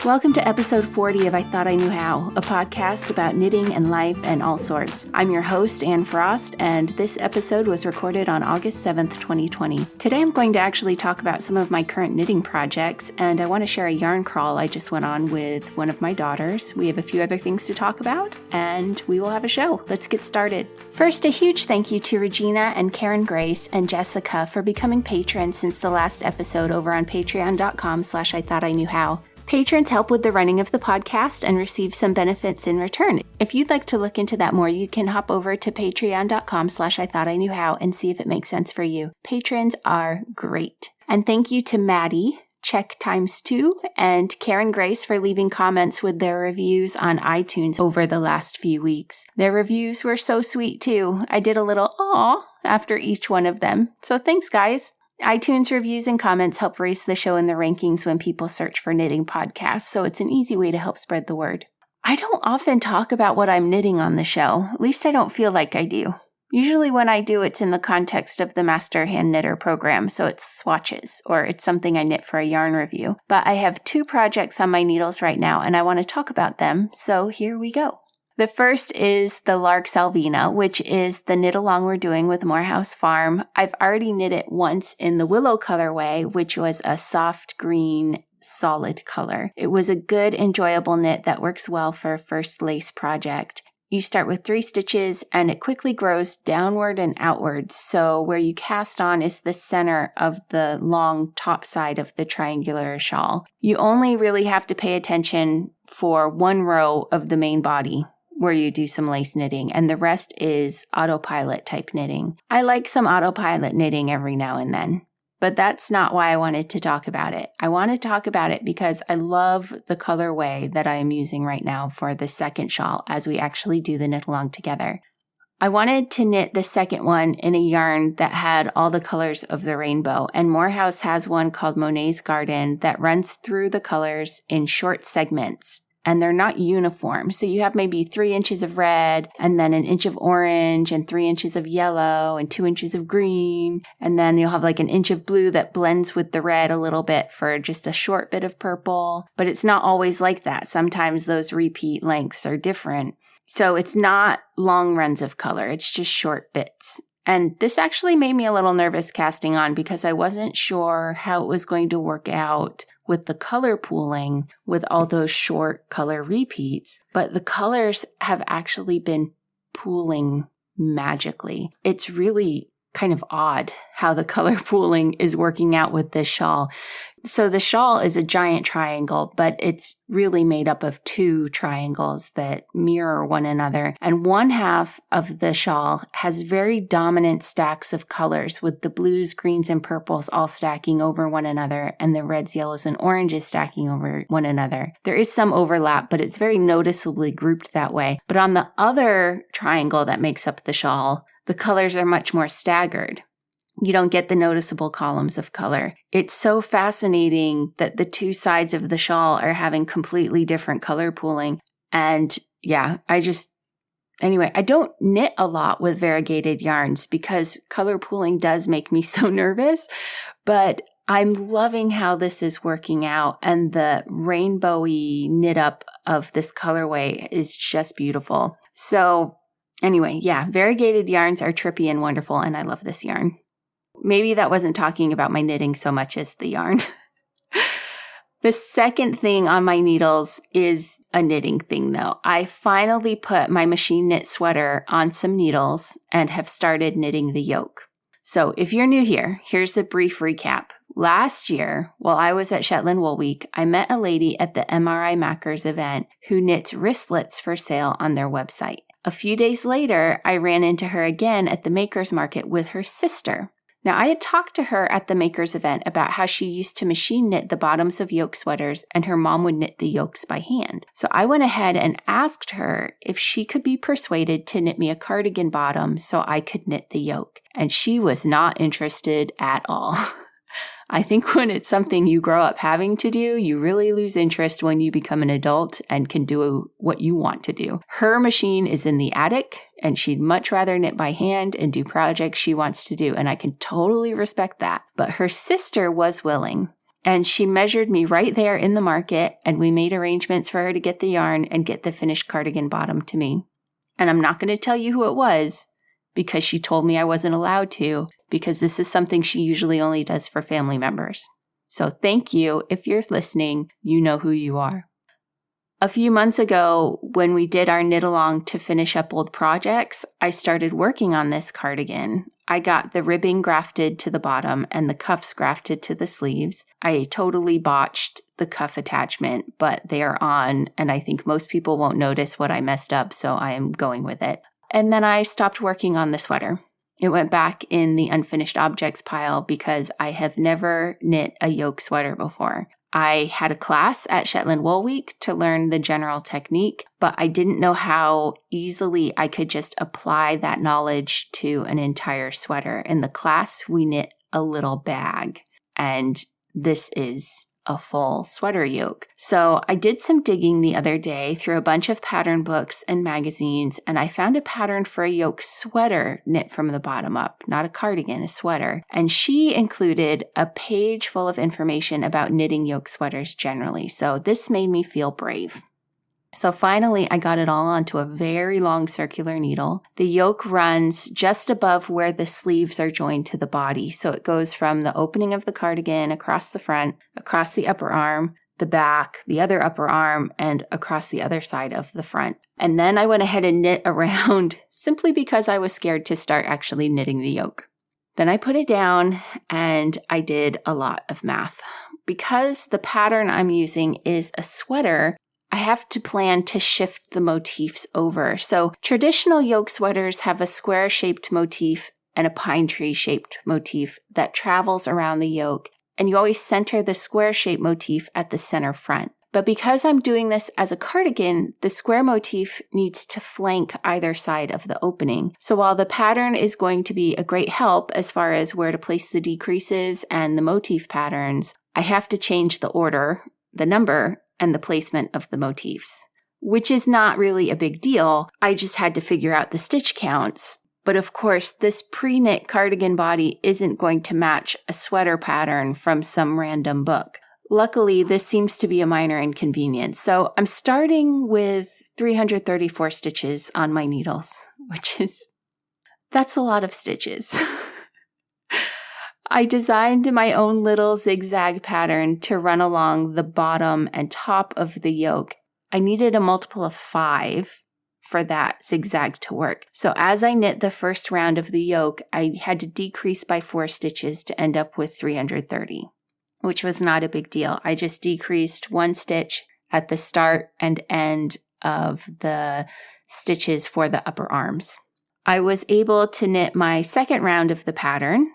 Welcome to episode 40 of I Thought I Knew How, a podcast about knitting and life and all sorts. I'm your host, Anne Frost, and this episode was recorded on August 7th, 2020. Today I'm going to actually talk about some of my current knitting projects, and I want to share a yarn crawl I just went on with one of my daughters. We have a few other things to talk about, and we will have a show. Let's get started. First, a huge thank you to Regina and Karen Grace and Jessica for becoming patrons since the last episode over on patreon.com/I Thought I Knew How. Patrons help with the running of the podcast and receive some benefits in return. If you'd like to look into that more, you can hop over to patreon.com/I Thought I Knew How and see if it makes sense for you. Patrons are great. And thank you to Maddie, Check Times 2, and Karen Grace for leaving comments with their reviews on iTunes over the last few weeks. Their reviews were so sweet too. I did a little aw after each one of them. So thanks, guys. iTunes reviews and comments help raise the show in the rankings when people search for knitting podcasts, so it's an easy way to help spread the word. I don't often talk about what I'm knitting on the show, at least I don't feel like I do. Usually when I do, it's in the context of the Master Hand Knitter program, so it's swatches, or it's something I knit for a yarn review. But I have 2 projects on my needles right now, and I want to talk about them, so here we go. The first is the Lark Salvina, which is the knit along we're doing with Morehouse Farm. I've already knit it once in the willow colorway, which was a soft green solid color. It was a good, enjoyable knit that works well for a first lace project. You start with 3 stitches and it quickly grows downward and outward. So where you cast on is the center of the long top side of the triangular shawl. You only really have to pay attention for 1 row of the main body, where you do some lace knitting, and the rest is autopilot type knitting. I like some autopilot knitting every now and then, but that's not why I wanted to talk about it. I want to talk about it because I love the colorway that I am using right now for the second shawl as we actually do the knit along together. I wanted to knit the second one in a yarn that had all the colors of the rainbow, and Morehouse has one called Monet's Garden that runs through the colors in short segments. And they're not uniform. So you have maybe 3 inches of red, and then 1 inch of orange, and 3 inches of yellow, and 2 inches of green. And then you'll have like 1 inch of blue that blends with the red a little bit for just a short bit of purple. But it's not always like that. Sometimes those repeat lengths are different. So it's not long runs of color. It's just short bits. And this actually made me a little nervous casting on because I wasn't sure how it was going to work out with the color pooling with all those short color repeats, but the colors have actually been pooling magically. It's really kind of odd how the color pooling is working out with this shawl. So the shawl is a giant triangle, but it's really made up of 2 triangles that mirror one another. And one half of the shawl has very dominant stacks of colors with the blues, greens, and purples all stacking over one another, and the reds, yellows, and oranges stacking over one another. There is some overlap, but it's very noticeably grouped that way. But on the other triangle that makes up the shawl, the colors are much more staggered. You don't get the noticeable columns of color. It's so fascinating that the 2 sides of the shawl are having completely different color pooling. And yeah, I don't knit a lot with variegated yarns because color pooling does make me so nervous, but I'm loving how this is working out, and the rainbowy knit up of this colorway is just beautiful. So anyway, yeah, variegated yarns are trippy and wonderful, and I love this yarn. Maybe that wasn't talking about my knitting so much as the yarn. The second thing on my needles is a knitting thing, though. I finally put my machine knit sweater on some needles and have started knitting the yoke. So if you're new here, here's a brief recap. Last year, while I was at Shetland Wool Week, I met a lady at the MRI Maakers event who knits wristlets for sale on their website. A few days later, I ran into her again at the Makers Market with her sister. Now, I had talked to her at the Makers event about how she used to machine knit the bottoms of yoke sweaters and her mom would knit the yokes by hand. So I went ahead and asked her if she could be persuaded to knit me a cardigan bottom so I could knit the yoke. And she was not interested at all. I think when it's something you grow up having to do, you really lose interest when you become an adult and can do what you want to do. Her machine is in the attic, and she'd much rather knit by hand and do projects she wants to do, and I can totally respect that. But her sister was willing. And she measured me right there in the market, and we made arrangements for her to get the yarn and get the finished cardigan bottom to me. And I'm not going to tell you who it was because she told me I wasn't allowed to, because this is something she usually only does for family members. So thank you. If you're listening, you know who you are. A few months ago, when we did our knit along to finish up old projects, I started working on this cardigan. I got the ribbing grafted to the bottom and the cuffs grafted to the sleeves. I totally botched the cuff attachment, but they are on, and I think most people won't notice what I messed up, so I am going with it. And then I stopped working on the sweater. It went back in the unfinished objects pile because I have never knit a yoke sweater before. I had a class at Shetland Wool Week to learn the general technique, but I didn't know how easily I could just apply that knowledge to an entire sweater. In the class, we knit a little bag, and this is a full sweater yoke. So I did some digging the other day through a bunch of pattern books and magazines, and I found a pattern for a yoke sweater knit from the bottom up, not a cardigan, a sweater. And she included a page full of information about knitting yoke sweaters generally. So this made me feel brave. So finally, I got it all onto a very long circular needle. The yoke runs just above where the sleeves are joined to the body. So it goes from the opening of the cardigan across the front, across the upper arm, the back, the other upper arm, and across the other side of the front. And then I went ahead and knit around simply because I was scared to start actually knitting the yoke. Then I put it down and I did a lot of math. Because the pattern I'm using is a sweater, I have to plan to shift the motifs over. So traditional yoke sweaters have a square-shaped motif and a pine tree-shaped motif that travels around the yoke, and you always center the square-shaped motif at the center front. But because I'm doing this as a cardigan, the square motif needs to flank either side of the opening. So while the pattern is going to be a great help as far as where to place the decreases and the motif patterns, I have to change the order, the number, and the placement of the motifs, which is not really a big deal. I just had to figure out the stitch counts. But of course, this pre-knit cardigan body isn't going to match a sweater pattern from some random book. Luckily, this seems to be a minor inconvenience. So I'm starting with 334 stitches on my needles, that's a lot of stitches. I designed my own little zigzag pattern to run along the bottom and top of the yoke. I needed a multiple of 5 for that zigzag to work. So as I knit the first round of the yoke, I had to decrease by 4 stitches to end up with 330, which was not a big deal. I just decreased 1 stitch at the start and end of the stitches for the upper arms. I was able to knit my second round of the pattern,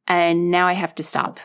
and now I have to stop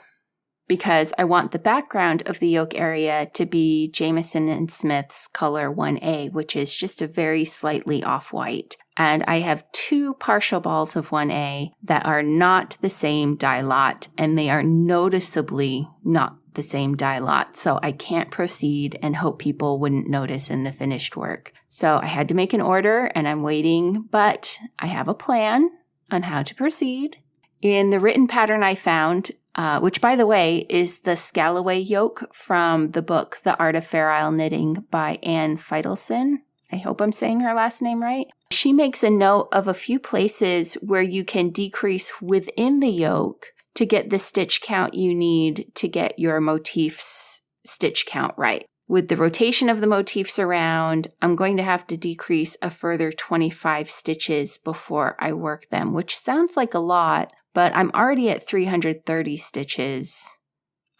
because I want the background of the yoke area to be Jamieson and Smith's color 1A, which is just a very slightly off-white. And I have 2 partial balls of 1A that are not the same dye lot, and they are noticeably not the same dye lot. So I can't proceed and hope people wouldn't notice in the finished work. So I had to make an order, and I'm waiting, but I have a plan on how to proceed. In the written pattern I found, which by the way is the Scalloway yoke from the book The Art of Fair Isle Knitting by Feitelson. I hope I'm saying her last name right. She makes a note of a few places where you can decrease within the yoke to get the stitch count you need to get your motif's stitch count right. With the rotation of the motifs around, I'm going to have to decrease a further 25 stitches before I work them, which sounds like a lot, but I'm already at 330 stitches.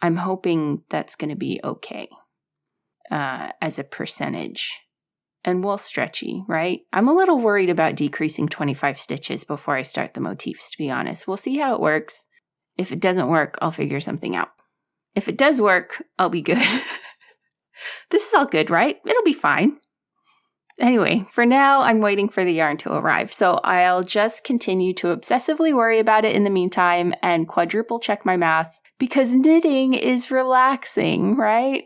I'm hoping that's going to be okay as a percentage. And we'll stretchy, right? I'm a little worried about decreasing 25 stitches before I start the motifs, to be honest. We'll see how it works. If it doesn't work, I'll figure something out. If it does work, I'll be good. This is all good, right? It'll be fine. Anyway, for now, I'm waiting for the yarn to arrive, so I'll just continue to obsessively worry about it in the meantime and quadruple check my math, because knitting is relaxing, right?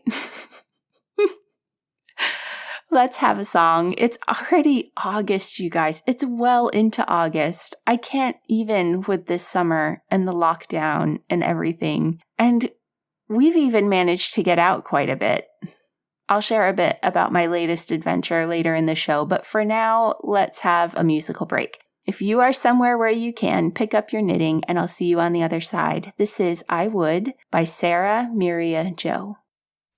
Let's have a song. It's already August, you guys. It's well into August. I can't even with this summer and the lockdown and everything. And we've even managed to get out quite a bit. I'll share a bit about my latest adventure later in the show, but for now, let's have a musical break. If you are somewhere where you can, pick up your knitting, and I'll see you on the other side. This is I Would by Sarah Miria Joe.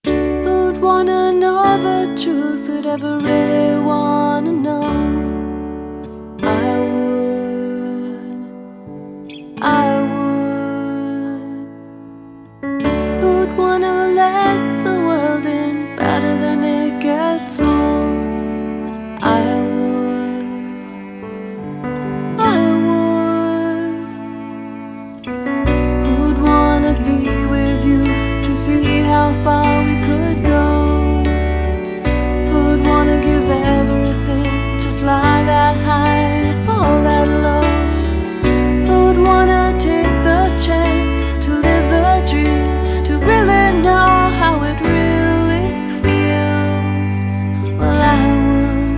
Who'd wanna know the truth, who'd ever really wanna know? I would. Who'd wanna let the world in better than it gets on? I would. Who'd wanna be with you to see how far we could go? Who'd wanna give everything to fly that high, fall that low? Who'd wanna take the chance to live the dream, to really know how it really feels? Well, I would.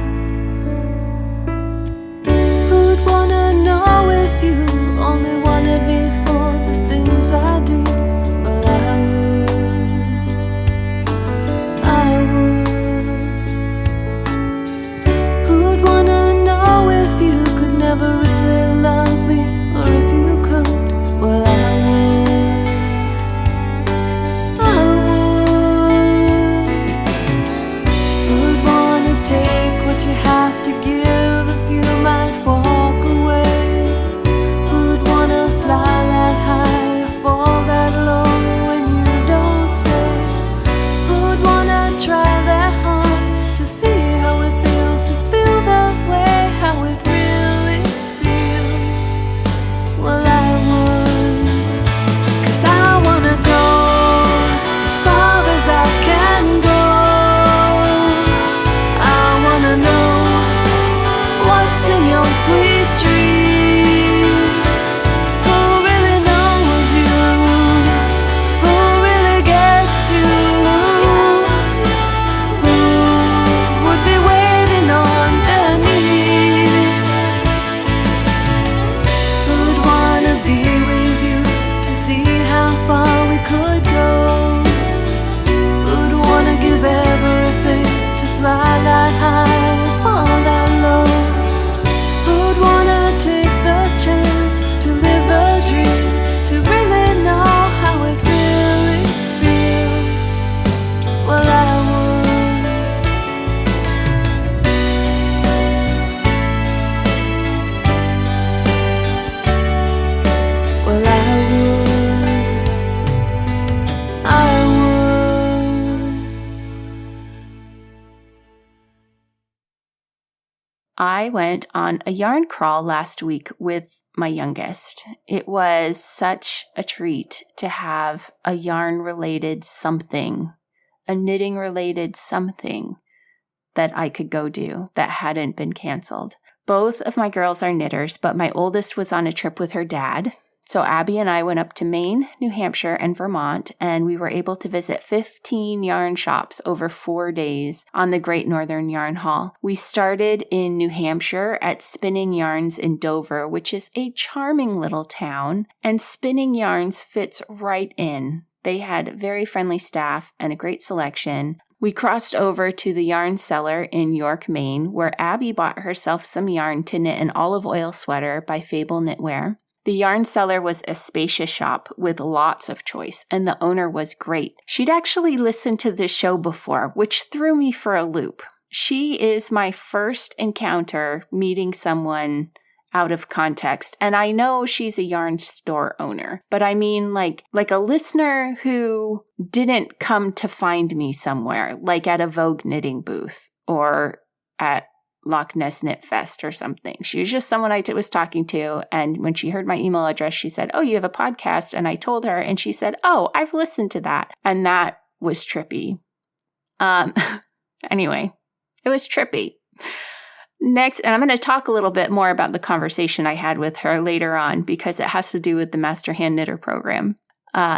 Who'd wanna know if you only wanted me for the things I do? Well, I would. Who'd wanna know if you could never really love me, or if you could? Well, I would. Who'd wanna take what you have to give if you might walk away? Who'd wanna fly that high or fall that low when you don't stay? Who'd wanna try that hard to see how it feels to feel that way, how it really feels? Well, I would, 'cause I wanna go as far as I can go. I wanna know what's in your sweet dreams. Who really knows you? Who really gets you? Who would be waiting on their knees? Who'd wanna be with you to see how far we could go? Who'd wanna give everything to fly that high, fall that low? Who'd wanna take the chance to live the dream, to really know how it really feels? Well, I would. Well, I would. I would. I went on a yarn crawl last week with my youngest. It was such a treat to have a yarn-related something, a knitting-related something that I could go do that hadn't been canceled. Both of my girls are knitters, but my oldest was on a trip with her dad. So Abby and I went up to Maine, New Hampshire, and Vermont, and we were able to visit 15 yarn shops over 4 days on the Great Northern Yarn Haul. We started in New Hampshire at Spinning Yarns in Dover, which is a charming little town, and Spinning Yarns fits right in. They had very friendly staff and a great selection. We crossed over to the Yarn Cellar in York, Maine, where Abby bought herself some yarn to knit an olive oil sweater by Fable Knitwear. The Yarn Cellar was a spacious shop with lots of choice, and the owner was great. She'd actually listened to this show before, which threw me for a loop. She is my first encounter meeting someone out of context, and I know she's a yarn store owner, but I mean like a listener who didn't come to find me somewhere, like at a Vogue knitting booth or at Loch Ness Knit Fest or something. She was just someone I was talking to, and when she heard my email address, she said, "Oh, you have a podcast?" And I told her, and she said, "Oh, I've listened to that." And that was trippy. Anyway, it was trippy. Next, and I'm going to talk a little bit more about the conversation I had with her later on because it has to do with the Master Hand Knitter program.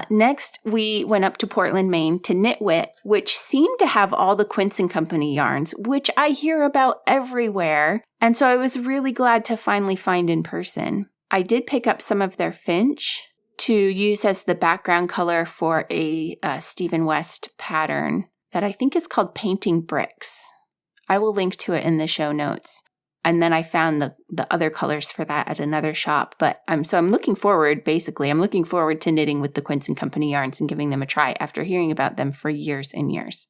Next, we went up to Portland, Maine to KnitWit, which seemed to have all the Quince & Company yarns, which I hear about everywhere. And so I was really glad to finally find in person. I did pick up some of their Finch to use as the background color for a Stephen West pattern that I think is called Painting Bricks. I will link to it in the show notes. And then I found the other colors for that at another shop. But I'm looking forward to knitting with the Quince & Company yarns and giving them a try after hearing about them for years and years.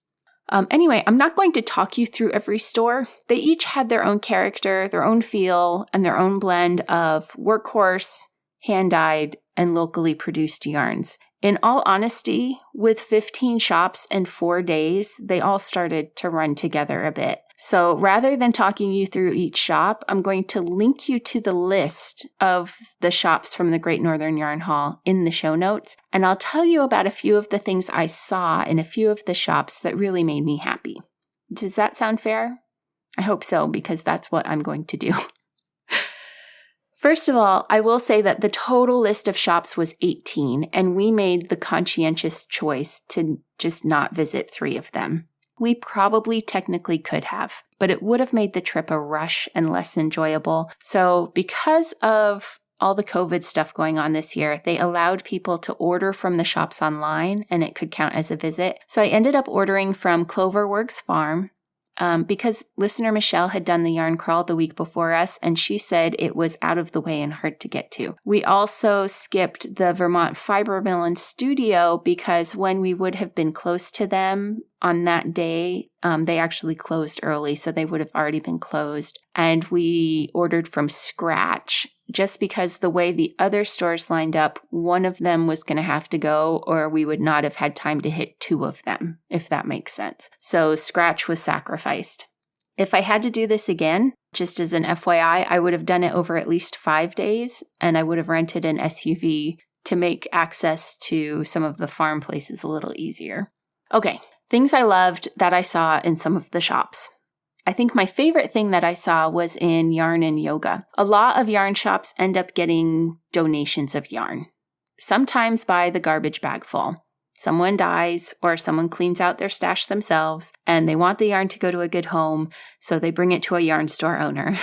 Anyway, I'm not going to talk you through every store. They each had their own character, their own feel, and their own blend of workhorse, hand-dyed, and locally produced yarns. In all honesty, with 15 shops and 4 days, they all started to run together a bit. So rather than talking you through each shop, I'm going to link you to the list of the shops from the Great Northern Yarn Haul in the show notes, and I'll tell you about a few of the things I saw in a few of the shops that really made me happy. Does that sound fair? I hope so, because that's what I'm going to do. First of all, I will say that the total list of shops was 18, and we made the conscientious choice to just not visit 3 of them. We probably technically could have, but it would have made the trip a rush and less enjoyable. So because of all the COVID stuff going on this year, they allowed people to order from the shops online, and it could count as a visit. So I ended up ordering from Cloverworks Farm, because listener Michelle had done the yarn crawl the week before us, and she said it was out of the way and hard to get to. We also skipped the Vermont Fiber Mill and Studio because when we would have been close to them on that day, they actually closed early, so they would have already been closed. And we ordered from scratch just because the way the other stores lined up, one of them was going to have to go, or we would not have had time to hit 2 of them, if that makes sense. So scratch was sacrificed. If I had to do this again, just as an FYI, I would have done it over at least 5 days, and I would have rented an SUV to make access to some of the farm places a little easier. Okay, things I loved that I saw in some of the shops. I think my favorite thing that I saw was in Yarn and Yoga. A lot of yarn shops end up getting donations of yarn, sometimes by the garbage bag full. Someone dies or someone cleans out their stash themselves and they want the yarn to go to a good home, so they bring it to a yarn store owner.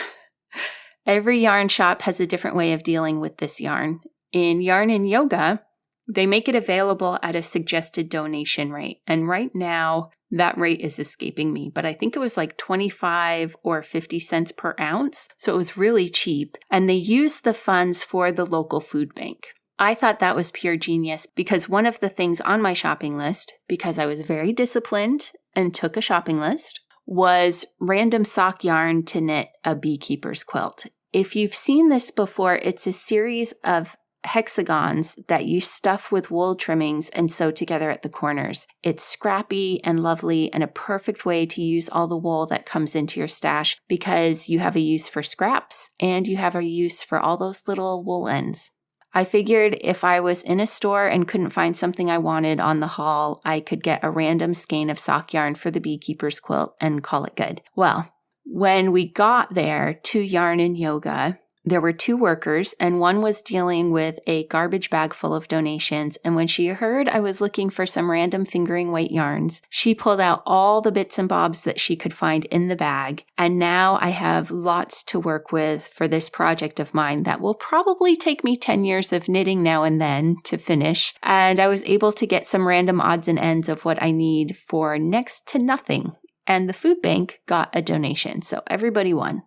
Every yarn shop has a different way of dealing with this yarn. In Yarn and Yoga, they make it available at a suggested donation rate. And right now, that rate is escaping me, but I think it was like 25 or 50 cents per ounce. So it was really cheap. And they used the funds for the local food bank. I thought that was pure genius because one of the things on my shopping list, because I was very disciplined and took a shopping list, was random sock yarn to knit a beekeeper's quilt. If you've seen this before, it's a series of hexagons that you stuff with wool trimmings and sew together at the corners. It's scrappy and lovely and a perfect way to use all the wool that comes into your stash because you have a use for scraps and you have a use for all those little wool ends. I figured if I was in a store and couldn't find something I wanted on the haul, I could get a random skein of sock yarn for the beekeeper's quilt and call it good. Well, when we got there to Yarn and Yoga, there were 2 workers, and one was dealing with a garbage bag full of donations, and when she heard I was looking for some random fingering weight yarns, she pulled out all the bits and bobs that she could find in the bag, and now I have lots to work with for this project of mine that will probably take me 10 years of knitting now and then to finish, and I was able to get some random odds and ends of what I need for next to nothing, and the food bank got a donation, so everybody won.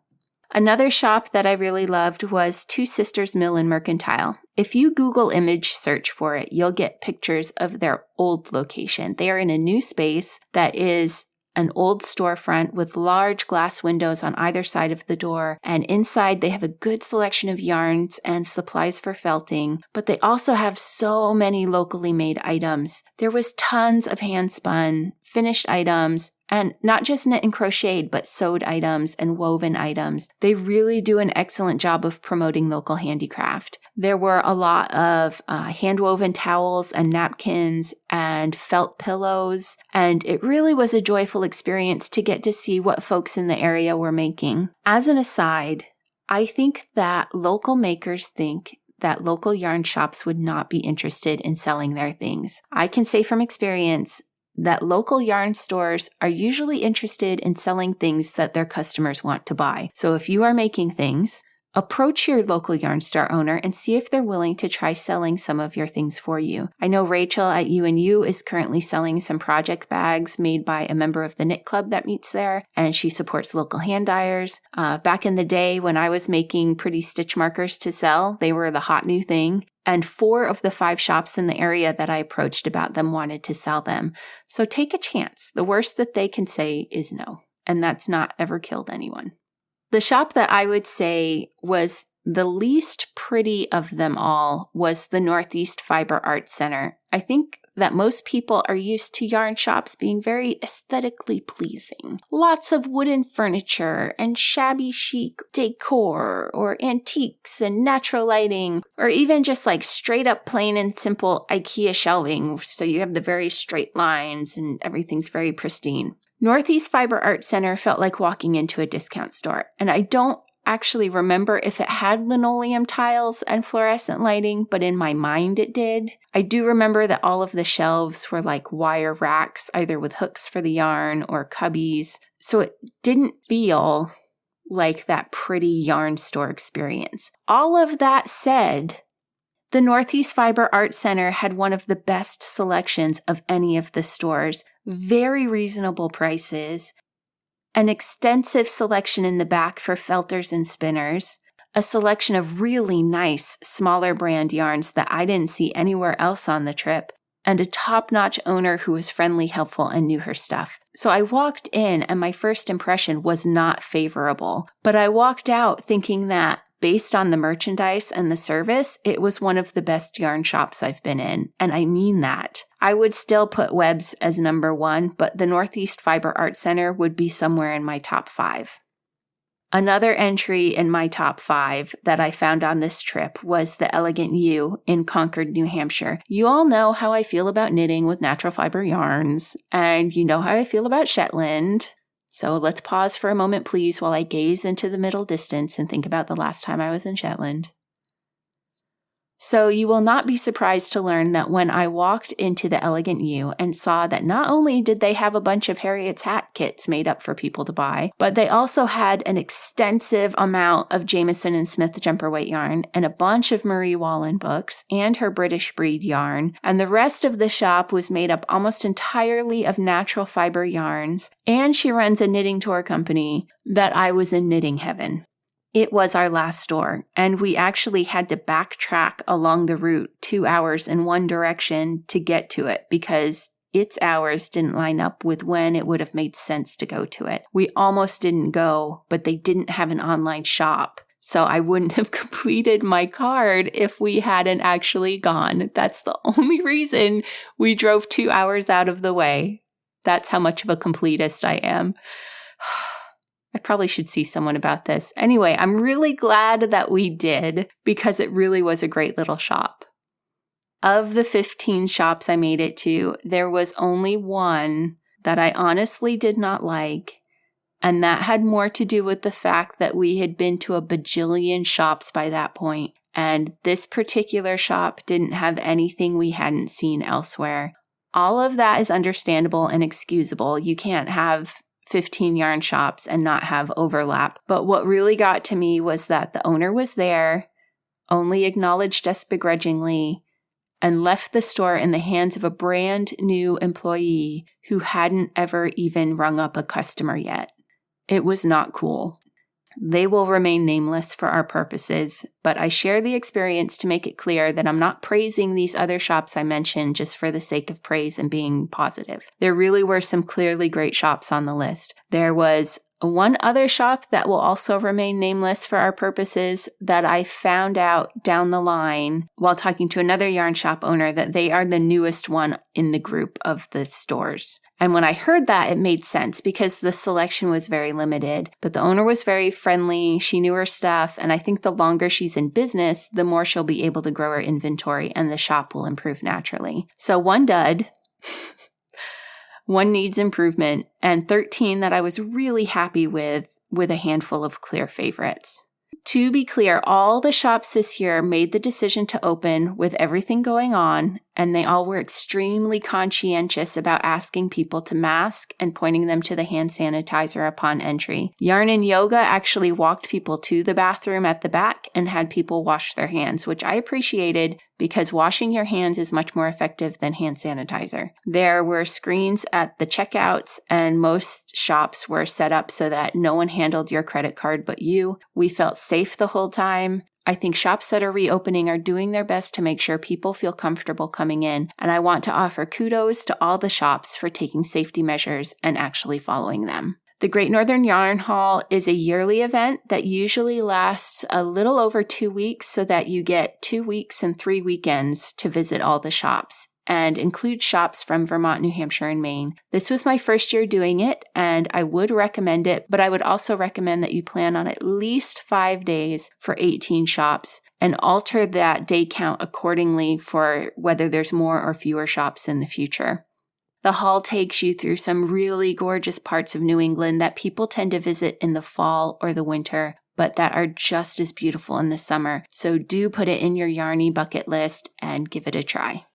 Another shop that I really loved was Two Sisters Mill and Mercantile. If you Google image search for it, you'll get pictures of their old location. They are in a new space that is an old storefront with large glass windows on either side of the door, and inside they have a good selection of yarns and supplies for felting, but they also have so many locally made items. There was tons of hand-spun, finished items, and not just knit and crocheted, but sewed items and woven items. They really do an excellent job of promoting local handicraft. There were a lot of hand-woven towels and napkins and felt pillows, and it really was a joyful experience to get to see what folks in the area were making. As an aside, I think that local makers think that local yarn shops would not be interested in selling their things. I can say from experience that local yarn stores are usually interested in selling things that their customers want to buy. So if you are making things, approach your local yarn store owner and see if they're willing to try selling some of your things for you. I know Rachel at U&U is currently selling some project bags made by a member of the knit club that meets there, and she supports local hand dyers. Back in the day when I was making pretty stitch markers to sell, they were the hot new thing. And 4 of the 5 shops in the area that I approached about them wanted to sell them. So take a chance. The worst that they can say is no. And that's not ever killed anyone. The shop that I would say was the least pretty of them all was the Northeast Fiber Art Center. I think that most people are used to yarn shops being very aesthetically pleasing. Lots of wooden furniture and shabby chic decor or antiques and natural lighting, or even just like straight up plain and simple IKEA shelving. So you have the very straight lines and everything's very pristine. Northeast Fiber Art Center felt like walking into a discount store, and I don't actually remember if it had linoleum tiles and fluorescent lighting, but in my mind it did. I do remember that all of the shelves were like wire racks, either with hooks for the yarn or cubbies, so it didn't feel like that pretty yarn store experience. All of that said, the Northeast Fiber Art Center had one of the best selections of any of the stores, very reasonable prices, an extensive selection in the back for felters and spinners, a selection of really nice, smaller brand yarns that I didn't see anywhere else on the trip, and a top-notch owner who was friendly, helpful, and knew her stuff. So I walked in and my first impression was not favorable, but I walked out thinking that based on the merchandise and the service, it was one of the best yarn shops I've been in, and I mean that. I would still put Webb's as number 1, but the Northeast Fiber Art Center would be somewhere in my top 5. Another entry in my top 5 that I found on this trip was the Elegant U in Concord, New Hampshire. You all know how I feel about knitting with natural fiber yarns, and you know how I feel about Shetland. So let's pause for a moment, please, while I gaze into the middle distance and think about the last time I was in Shetland. So you will not be surprised to learn that when I walked into the Elegant U and saw that not only did they have a bunch of Harriet's hat kits made up for people to buy, but they also had an extensive amount of Jamieson and Smith jumper weight yarn and a bunch of Marie Wallin books and her British breed yarn, and the rest of the shop was made up almost entirely of natural fiber yarns, and she runs a knitting tour company, that I was in knitting heaven. It was our last store, and we actually had to backtrack along the route 2 hours in one direction to get to it because its hours didn't line up with when it would have made sense to go to it. We almost didn't go, but they didn't have an online shop, so I wouldn't have completed my card if we hadn't actually gone. That's the only reason we drove 2 hours out of the way. That's how much of a completist I am. I probably should see someone about this. Anyway, I'm really glad that we did because it really was a great little shop. Of the 15 shops I made it to, there was only one that I honestly did not like, and that had more to do with the fact that we had been to a bajillion shops by that point, and this particular shop didn't have anything we hadn't seen elsewhere. All of that is understandable and excusable. You can't have 15 yarn shops and not have overlap. But what really got to me was that the owner was there, only acknowledged us begrudgingly, and left the store in the hands of a brand new employee who hadn't ever even rung up a customer yet. It was not cool. They will remain nameless for our purposes, but I share the experience to make it clear that I'm not praising these other shops I mentioned just for the sake of praise and being positive. There really were some clearly great shops on the list. There was one other shop that will also remain nameless for our purposes that I found out down the line while talking to another yarn shop owner that they are the newest one in the group of the stores. And when I heard that, it made sense because the selection was very limited, but the owner was very friendly, she knew her stuff, and I think the longer she's in business, the more she'll be able to grow her inventory and the shop will improve naturally. So one dud, one needs improvement, and 13 that I was really happy with a handful of clear favorites. To be clear, all the shops this year made the decision to open with everything going on, and they all were extremely conscientious about asking people to mask and pointing them to the hand sanitizer upon entry. Yarn and Yoga actually walked people to the bathroom at the back and had people wash their hands, which I appreciated because washing your hands is much more effective than hand sanitizer. There were screens at the checkouts, and most shops were set up so that no one handled your credit card but you. We felt safe the whole time. I think shops that are reopening are doing their best to make sure people feel comfortable coming in, and I want to offer kudos to all the shops for taking safety measures and actually following them. The Great Northern Yarn Haul is a yearly event that usually lasts a little over 2 weeks so that you get 2 weeks and 3 weekends to visit all the shops, and includes shops from Vermont, New Hampshire, and Maine. This was my first year doing it, and I would recommend it, but I would also recommend that you plan on at least 5 days for 18 shops and alter that day count accordingly for whether there's more or fewer shops in the future. The haul takes you through some really gorgeous parts of New England that people tend to visit in the fall or the winter, but that are just as beautiful in the summer. So do put it in your yarny bucket list and give it a try.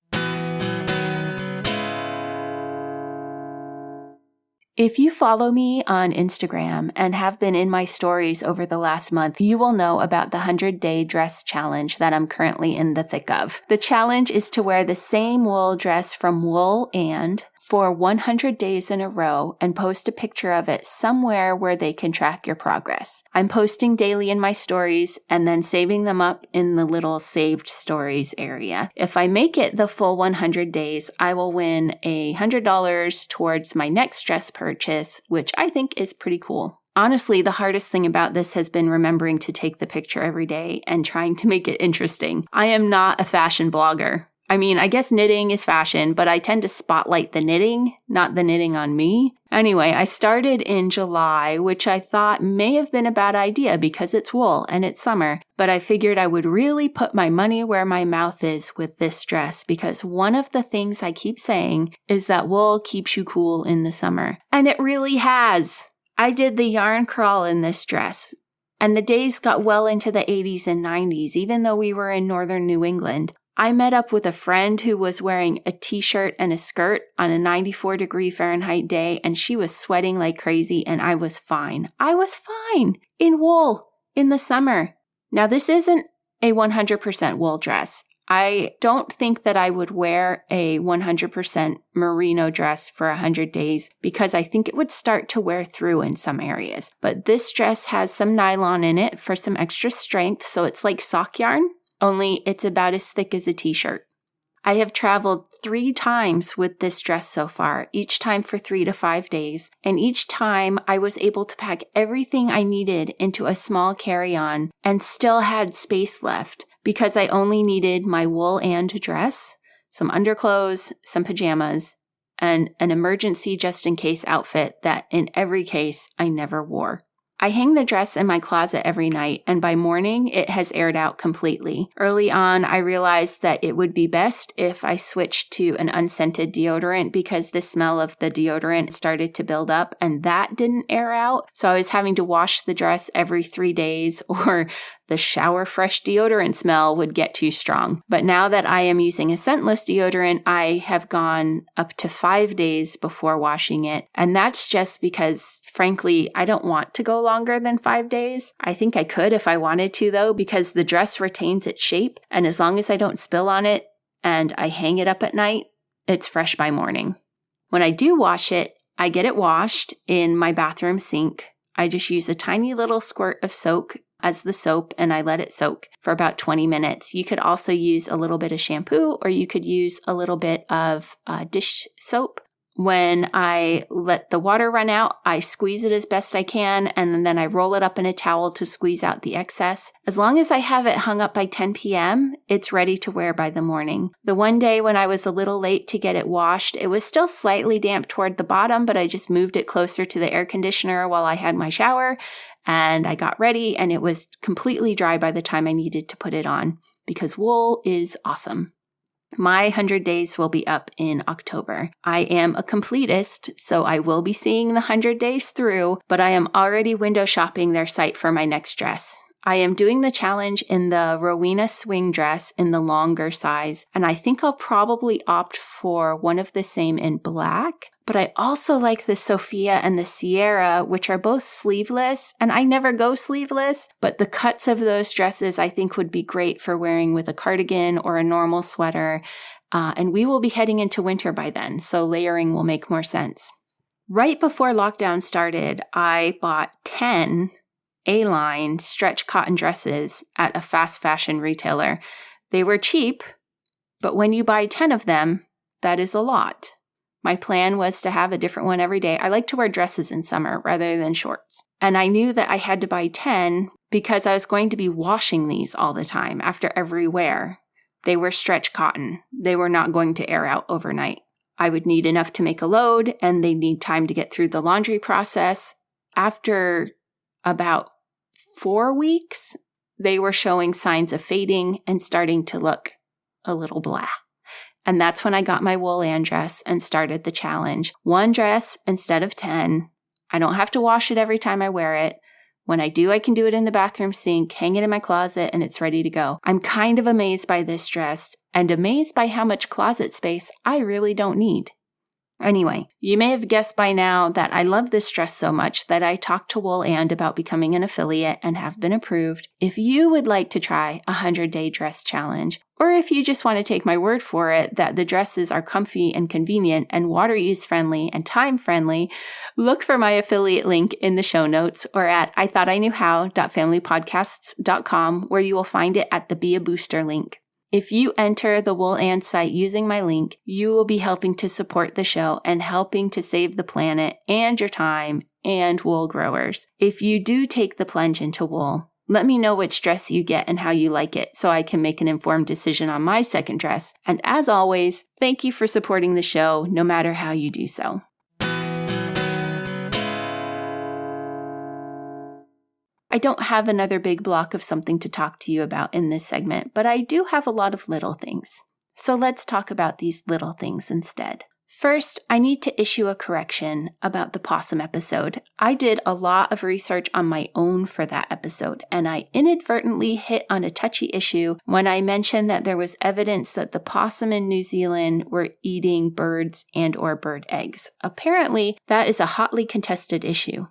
If you follow me on Instagram and have been in my stories over the last month, you will know about the 100-day dress challenge that I'm currently in the thick of. The challenge is to wear the same wool dress from Wool and for 100 days in a row and post a picture of it somewhere where they can track your progress. I'm posting daily in my stories and then saving them up in the little saved stories area. If I make it the full 100 days, I will win $100 towards my next dress purchase, which I think is pretty cool. Honestly, the hardest thing about this has been remembering to take the picture every day and trying to make it interesting. I am not a fashion blogger. I mean, I guess knitting is fashion, but I tend to spotlight the knitting, not the knitting on me. Anyway, I started in July, which I thought may have been a bad idea because it's wool and it's summer, but I figured I would really put my money where my mouth is with this dress because one of the things I keep saying is that wool keeps you cool in the summer. And it really has. I did the yarn crawl in this dress, and the days got well into the 80s and 90s, even though we were in northern New England. I met up with a friend who was wearing a t-shirt and a skirt on a 94-degree Fahrenheit day, and she was sweating like crazy, and I was fine. I was fine in wool in the summer. Now, this isn't a 100% wool dress. I don't think that I would wear a 100% merino dress for 100 days because I think it would start to wear through in some areas. But this dress has some nylon in it for some extra strength, so it's like sock yarn. Only it's about as thick as a t-shirt. I have traveled 3 times with this dress so far, each time for 3 to 5 days, and each time I was able to pack everything I needed into a small carry-on and still had space left because I only needed my wool and dress, some underclothes, some pajamas, and an emergency just-in-case outfit that in every case I never wore. I hang the dress in my closet every night, and by morning, it has aired out completely. Early on, I realized that it would be best if I switched to an unscented deodorant because the smell of the deodorant started to build up, and that didn't air out. So I was having to wash the dress every 3 days, or the shower fresh deodorant smell would get too strong. But now that I am using a scentless deodorant, I have gone up to 5 days before washing it. And that's just because, frankly, I don't want to go longer than 5 days. I think I could if I wanted to, though, because the dress retains its shape. And as long as I don't spill on it and I hang it up at night, it's fresh by morning. When I do wash it, I get it washed in my bathroom sink. I just use a tiny little squirt of soak as the soap, and I let it soak for about 20 minutes. You could also use a little bit of shampoo, or you could use a little bit of dish soap. When I let the water run out, I squeeze it as best I can, and then I roll it up in a towel to squeeze out the excess. As long as I have it hung up by 10 p.m., it's ready to wear by the morning. The one day when I was a little late to get it washed, it was still slightly damp toward the bottom, but I just moved it closer to the air conditioner while I had my shower, and I got ready, and it was completely dry by the time I needed to put it on, because wool is awesome. My 100 days will be up in October. I am a completist, so I will be seeing the 100 days through, but I am already window shopping their site for my next dress. I am doing the challenge in the Rowena swing dress in the longer size, and I think I'll probably opt for one of the same in black. But I also like the Sophia and the Sierra, which are both sleeveless, and I never go sleeveless, but the cuts of those dresses I think would be great for wearing with a cardigan or a normal sweater, and we will be heading into winter by then, so layering will make more sense. Right before lockdown started, I bought 10 A-line stretch cotton dresses at a fast fashion retailer. They were cheap, but when you buy 10 of them, that is a lot. My plan was to have a different one every day. I like to wear dresses in summer rather than shorts. And I knew that I had to buy 10 because I was going to be washing these all the time after every wear. They were stretch cotton. They were not going to air out overnight. I would need enough to make a load, and they'd need time to get through the laundry process. After about 4 weeks, they were showing signs of fading and starting to look a little blah. And that's when I got my wool-and dress and started the challenge. 1 dress instead of 10. I don't have to wash it every time I wear it. When I do, I can do it in the bathroom sink, hang it in my closet, and it's ready to go. I'm kind of amazed by this dress and amazed by how much closet space I really don't need. Anyway, you may have guessed by now that I love this dress so much that I talked to Wool and about becoming an affiliate and have been approved. If you would like to try a 100-day dress challenge, or if you just want to take my word for it that the dresses are comfy and convenient and water use friendly and time friendly, look for my affiliate link in the show notes or at ithoughtIknewhow.familypodcasts.com, where you will find it at the Be a Booster link. If you enter the Wool and site using my link, you will be helping to support the show and helping to save the planet and your time and wool growers. If you do take the plunge into wool, let me know which dress you get and how you like it so I can make an informed decision on my second dress. And as always, thank you for supporting the show, no matter how you do so. I don't have another big block of something to talk to you about in this segment, but I do have a lot of little things. So let's talk about these little things instead. First, I need to issue a correction about the possum episode. I did a lot of research on my own for that episode, and I inadvertently hit on a touchy issue when I mentioned that there was evidence that the possum in New Zealand were eating birds and/or bird eggs. Apparently, that is a hotly contested issue.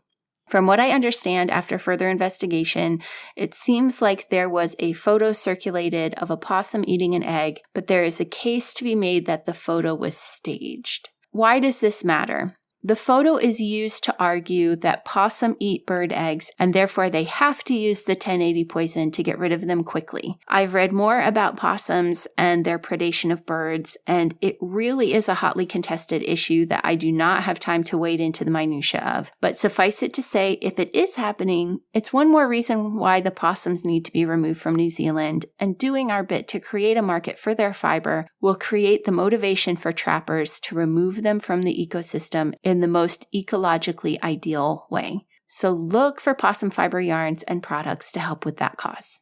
From what I understand after further investigation, it seems like there was a photo circulated of a possum eating an egg, but there is a case to be made that the photo was staged. Why does this matter? The photo is used to argue that possum eat bird eggs and therefore they have to use the 1080 poison to get rid of them quickly. I've read more about possums and their predation of birds, and it really is a hotly contested issue that I do not have time to wade into the minutiae of. But suffice it to say, if it is happening, it's one more reason why the possums need to be removed from New Zealand, and doing our bit to create a market for their fiber will create the motivation for trappers to remove them from the ecosystem in the most ecologically ideal way. So look for possum fiber yarns and products to help with that cause.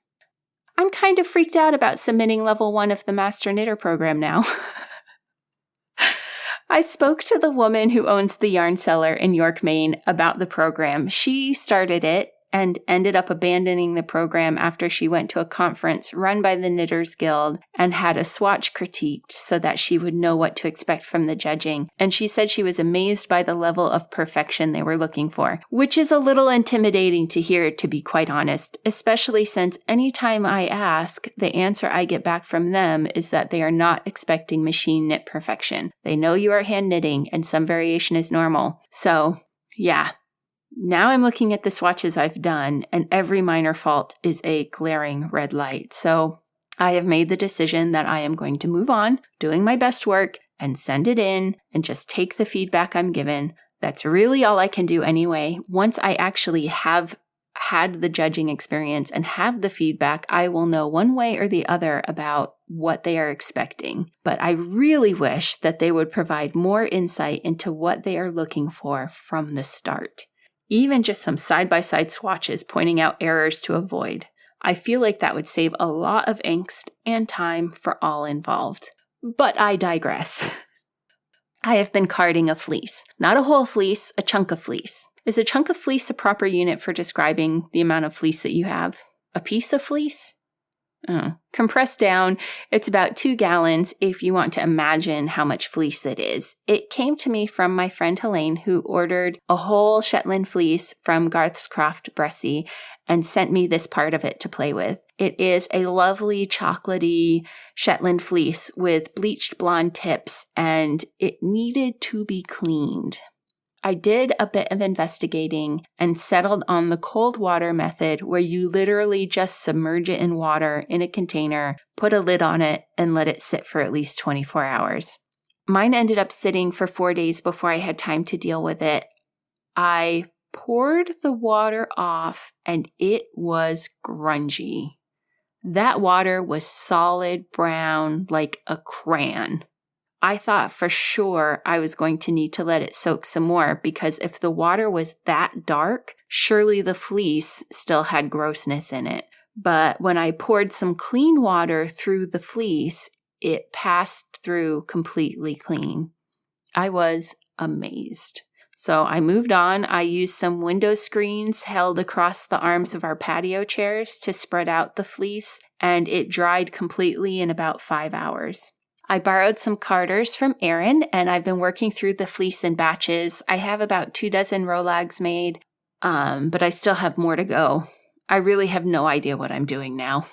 I'm kind of freaked out about submitting level 1 of the Master Knitter program now. I spoke to the woman who owns the Yarn Cellar in York, Maine about the program. She started it and ended up abandoning the program after she went to a conference run by the Knitters Guild and had a swatch critiqued so that she would know what to expect from the judging. And she said she was amazed by the level of perfection they were looking for, which is a little intimidating to hear, to be quite honest, especially since anytime I ask, the answer I get back from them is that they are not expecting machine knit perfection. They know you are hand knitting and some variation is normal. So, yeah. Now I'm looking at the swatches I've done, and every minor fault is a glaring red light. So I have made the decision that I am going to move on, doing my best work, and send it in, and just take the feedback I'm given. That's really all I can do anyway. Once I actually have had the judging experience and have the feedback, I will know one way or the other about what they are expecting. But I really wish that they would provide more insight into what they are looking for from the start. Even just some side-by-side swatches pointing out errors to avoid. I feel like that would save a lot of angst and time for all involved. But I digress. I have been carding a fleece. Not a whole fleece, a chunk of fleece. Is a chunk of fleece a proper unit for describing the amount of fleece that you have? a piece of fleece. Compressed down, it's about 2 gallons if you want to imagine how much fleece it is. It came to me from my friend Haulin, who ordered a whole Shetland fleece from Garth's Croft Bressy and sent me this part of it to play with. It is a lovely chocolatey Shetland fleece with bleached blonde tips, and it needed to be cleaned. I did a bit of investigating and settled on the cold water method, where you literally just submerge it in water in a container, put a lid on it, and let it sit for at least 24 hours. Mine ended up sitting for 4 days before I had time to deal with it. I poured the water off and it was grungy. That water was solid brown like a crayon. I thought for sure I was going to need to let it soak some more, because if the water was that dark, surely the fleece still had grossness in it. But when I poured some clean water through the fleece, it passed through completely clean. I was amazed. So I moved on. I used some window screens held across the arms of our patio chairs to spread out the fleece, and it dried completely in about 5 hours. I borrowed some carders from Erin, and I've been working through the fleece in batches. I have about 24 rolags made, but I still have more to go. I really have no idea what I'm doing now.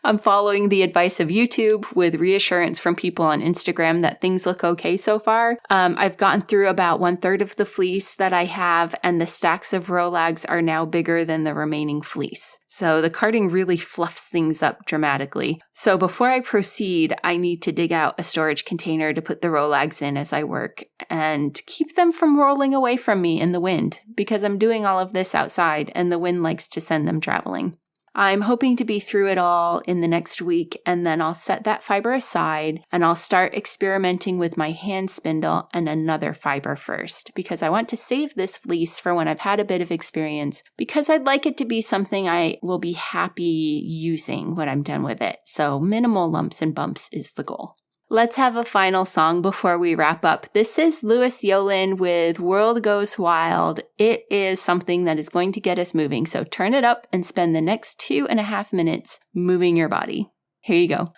I'm following the advice of YouTube with reassurance from people on Instagram that things look okay so far. I've gotten through about 1/3 of the fleece that I have, and the stacks of rolags are now bigger than the remaining fleece. So the carding really fluffs things up dramatically. So before I proceed, I need to dig out a storage container to put the rolags in as I work and keep them from rolling away from me in the wind, because I'm doing all of this outside and the wind likes to send them traveling. I'm hoping to be through it all in the next week, and then I'll set that fiber aside and I'll start experimenting with my hand spindle and another fiber first, because I want to save this fleece for when I've had a bit of experience, because I'd like it to be something I will be happy using when I'm done with it. So minimal lumps and bumps is the goal. Let's have a final song before we wrap up. This is Louis Yolin with World Goes Wild. It is something that is going to get us moving, so turn it up and spend the next 2.5 minutes moving your body. Here you go.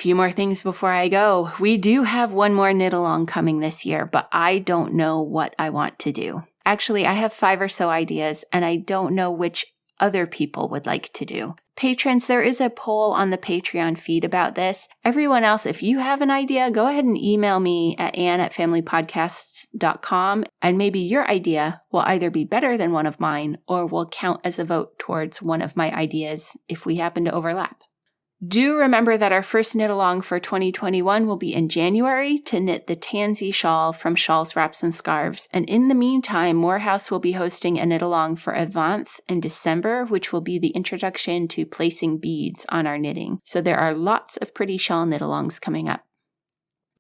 few more things before I go. We do have one more knit along coming this year, but I don't know what I want to do. Actually, I have 5 or so ideas, and I don't know which other people would like to do. Patrons, there is a poll on the Patreon feed about this. Everyone else, if you have an idea, go ahead and email me at ann@familypodcasts.com, and maybe your idea will either be better than one of mine or will count as a vote towards one of my ideas if we happen to overlap. Do remember that our first knit along for 2021 will be in January to knit the Tansy shawl from Shawls, Wraps, and Scarves. And in the meantime, Morehouse will be hosting a knit along for Avanth in December, which will be the introduction to placing beads on our knitting. So there are lots of pretty shawl knit alongs coming up.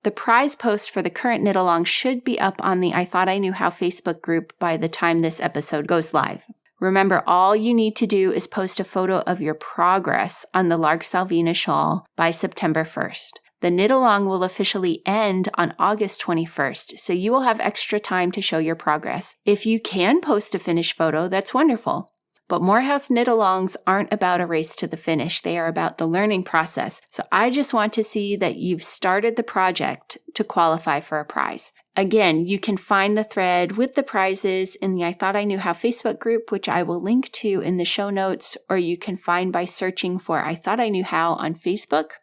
The prize post for the current knit along should be up on the I Thought I Knew How Facebook group by the time this episode goes live. Remember, all you need to do is post a photo of your progress on the Lark Salvina shawl by September 1st. The knit along will officially end on August 21st, so you will have extra time to show your progress. If you can post a finished photo, that's wonderful. But Morehouse knit alongs aren't about a race to the finish. They are about the learning process. So I just want to see that you've started the project to qualify for a prize. Again, you can find the thread with the prizes in the I Thought I Knew How Facebook group, which I will link to in the show notes, or you can find by searching for I Thought I Knew How on Facebook.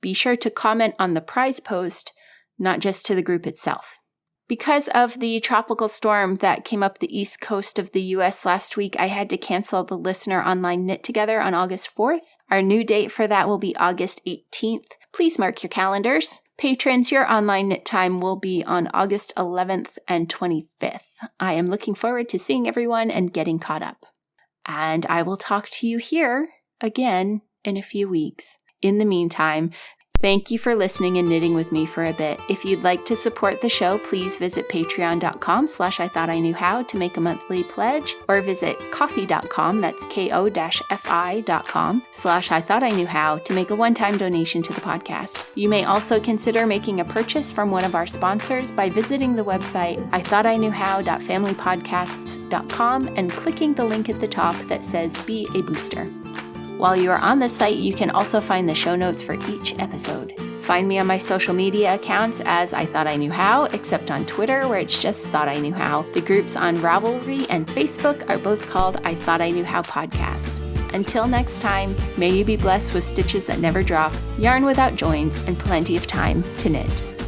Be sure to comment on the prize post, not just to the group itself. Because of the tropical storm that came up the east coast of the U.S. last week, I had to cancel the Listener Online Knit Together on August 4th. Our new date for that will be August 18th. Please mark your calendars. Patrons, your online knit time will be on August 11th and 25th. I am looking forward to seeing everyone and getting caught up. And I will talk to you here again in a few weeks. In the meantime, thank you for listening and knitting with me for a bit. If you'd like to support the show, please visit patreon.com/IThoughtIKnewHow to make a monthly pledge, or visit ko-fi.com, that's ko-fi.com/IThoughtIKnewHow to make a one-time donation to the podcast. You may also consider making a purchase from one of our sponsors by visiting the website IThoughtIKnewHow.familypodcasts.com and clicking the link at the top that says Be a Booster. While you are on the site, you can also find the show notes for each episode. Find me on my social media accounts as I Thought I Knew How, except on Twitter, where it's just Thought I Knew How. The groups on Ravelry and Facebook are both called I Thought I Knew How Podcast. Until next time, may you be blessed with stitches that never drop, yarn without joins, and plenty of time to knit.